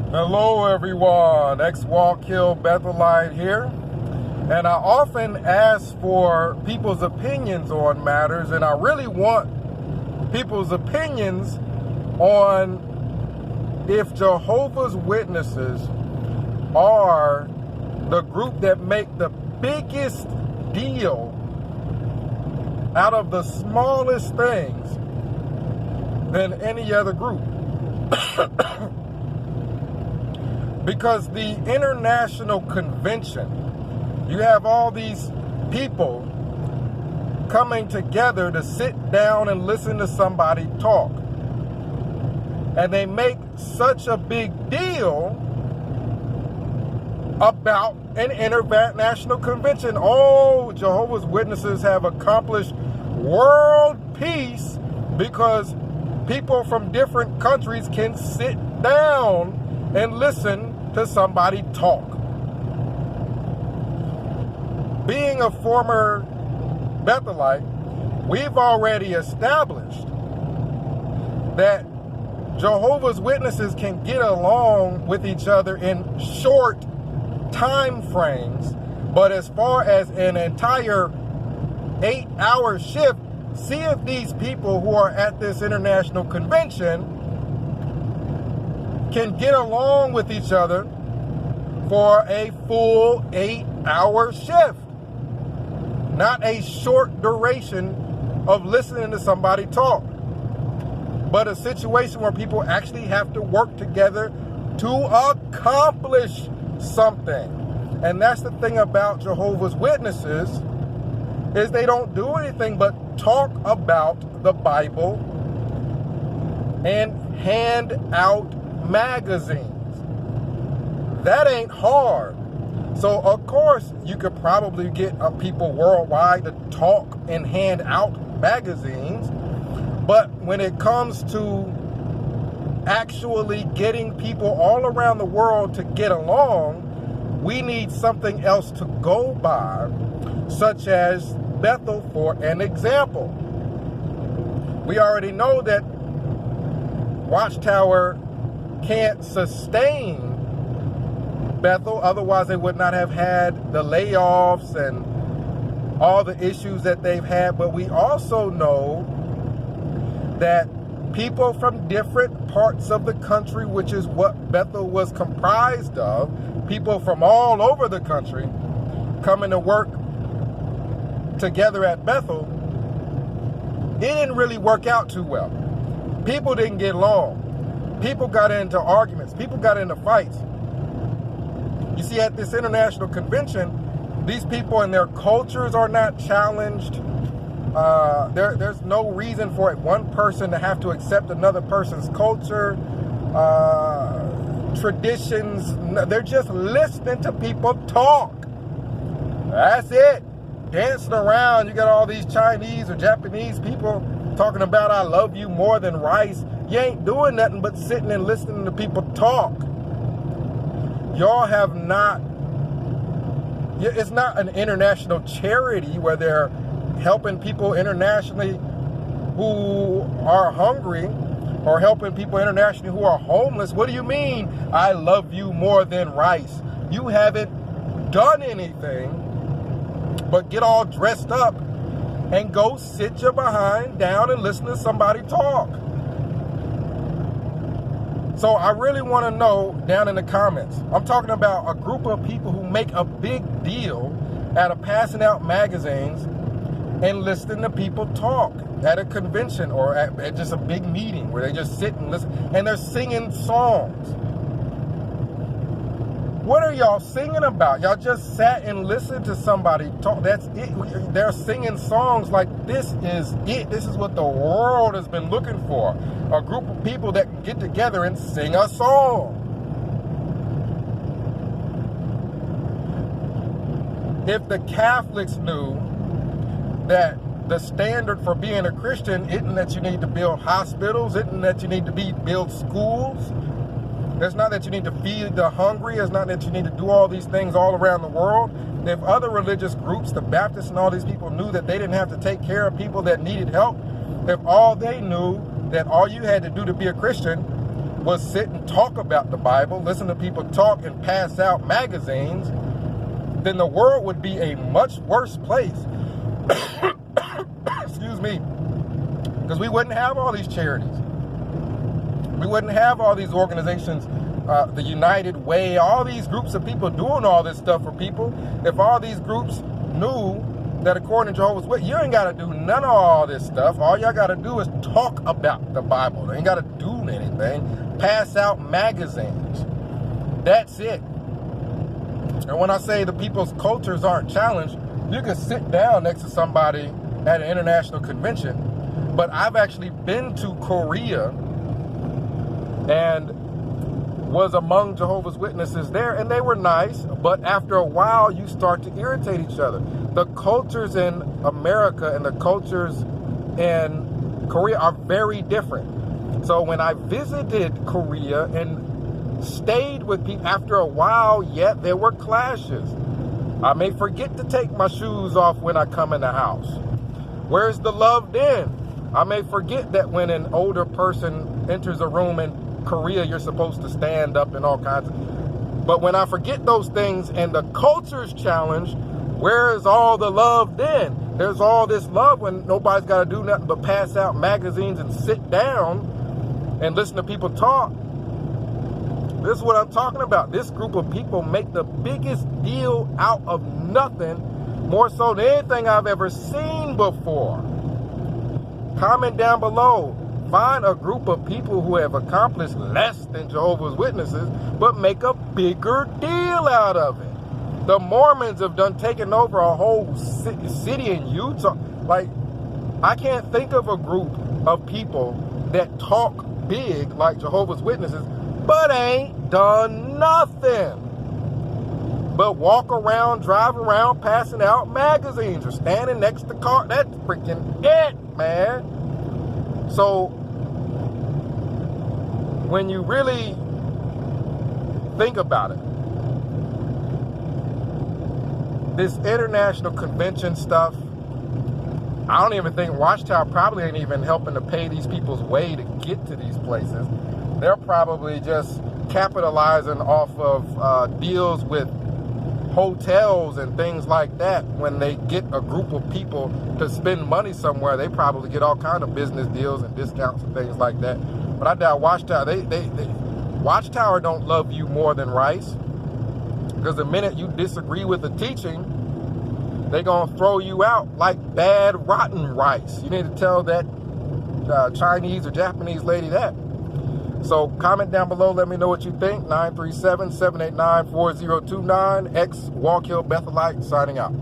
Hello everyone, X-Walk Hill Bethelite here, and I often ask for people's opinions on matters, and I really want people's opinions on if Jehovah's Witnesses are the group that make the biggest deal out of the smallest things than any other group. Because the international convention, you have all these people coming together to sit down and listen to somebody talk. And they make such a big deal about an international convention. Oh, Jehovah's Witnesses have accomplished world peace because people from different countries can sit down and listen to somebody talk. Being a former Bethelite, we've already established that Jehovah's Witnesses can get along with each other in short time frames, but as far as an entire 8-hour shift, see if these people who are at this international convention can get along with each other for a full 8-hour shift. Not a short duration of listening to somebody talk, but a situation where people actually have to work together to accomplish something. And that's the thing about Jehovah's Witnesses, is they don't do anything but talk about the Bible and hand out magazines. That ain't hard. So of course you could probably get people worldwide to talk and hand out magazines, but when it comes to actually getting people all around the world to get along, we need something else to go by, such as Bethel, for an example. We already know that Watchtower can't sustain Bethel, otherwise they would not have had the layoffs and all the issues that they've had. But we also know that people from different parts of the country, which is what Bethel was comprised of, people from all over the country coming to work together at Bethel, it didn't really work out too well. People didn't get along. People got into arguments. People got into fights. You see, at this international convention, these people and their cultures are not challenged. There's no reason for one person to have to accept another person's culture, traditions. They're just listening to people talk. That's it. Dancing around. You got all these Chinese or Japanese people talking about I love you more than rice. You ain't doing nothing but sitting and listening to people talk. Y'all have not, it's not an international charity where they're helping people internationally who are hungry or helping people internationally who are homeless. What do you mean, I love you more than rice? You haven't done anything but get all dressed up and go sit your behind down and listen to somebody talk. So I really want to know down in the comments. I'm talking about a group of people who make a big deal out of passing out magazines and listening to people talk at a convention or at just a big meeting where they just sit and listen, and they're singing songs. What are y'all singing about? Y'all just sat and listened to somebody talk. That's it. They're singing songs like this is it. This is what the world has been looking for. A group of people that can get together and sing a song. If the Catholics knew that the standard for being a Christian isn't that you need to build hospitals, isn't that you need to build schools, it's not that you need to feed the hungry, it's not that you need to do all these things all around the world. If other religious groups, the Baptists and all these people, knew that they didn't have to take care of people that needed help, if all they knew that all you had to do to be a Christian was sit and talk about the Bible, listen to people talk and pass out magazines, then the world would be a much worse place. Excuse me. Because we wouldn't have all these charities. We wouldn't have all these organizations, the United Way, all these groups of people doing all this stuff for people. If all these groups knew that according to Jehovah's Witness, you ain't got to do none of all this stuff. All y'all got to do is talk about the Bible. You ain't got to do anything. Pass out magazines. That's it. And when I say the people's cultures aren't challenged, you can sit down next to somebody at an international convention. But I've actually been to Korea and was among Jehovah's Witnesses there, and they were nice, but after a while you start to irritate each other. The cultures in America and the cultures in Korea are very different. So when I visited Korea and stayed with people, after a while, yet there were clashes. I may forget to take my shoes off when I come in the house. Where's the love then? I may forget that when an older person enters a room in Korea, you're supposed to stand up and all kinds of. But when I forget those things and the culture's challenged, where is all the love then? There's all this love when nobody's got to do nothing but pass out magazines and sit down and listen to people talk. This is what I'm talking about. This group of people make the biggest deal out of nothing, more so than anything I've ever seen before. Comment down below. Find a group of people who have accomplished less than Jehovah's Witnesses, but make a bigger deal out of it. The Mormons have done taken over a whole city in Utah. Like, I can't think of a group of people that talk big like Jehovah's Witnesses, but ain't done nothing but walk around, drive around, passing out magazines or standing next to cars. That's freaking it, man. So when you really think about it, this international convention stuff, I don't even think Watchtower probably ain't even helping to pay these people's way to get to these places. They're probably just capitalizing off of deals with hotels and things like that. When they get a group of people to spend money somewhere, they probably get all kind of business deals and discounts and things like that. But I doubt Watchtower, Watchtower don't love you more than Rice, because the minute you disagree with the teaching, they're going to throw you out like bad, rotten rice. You need to tell that Chinese or Japanese lady that. So comment down below. Let me know what you think. 937-789-4029. X Walk Hill Bethelite signing out.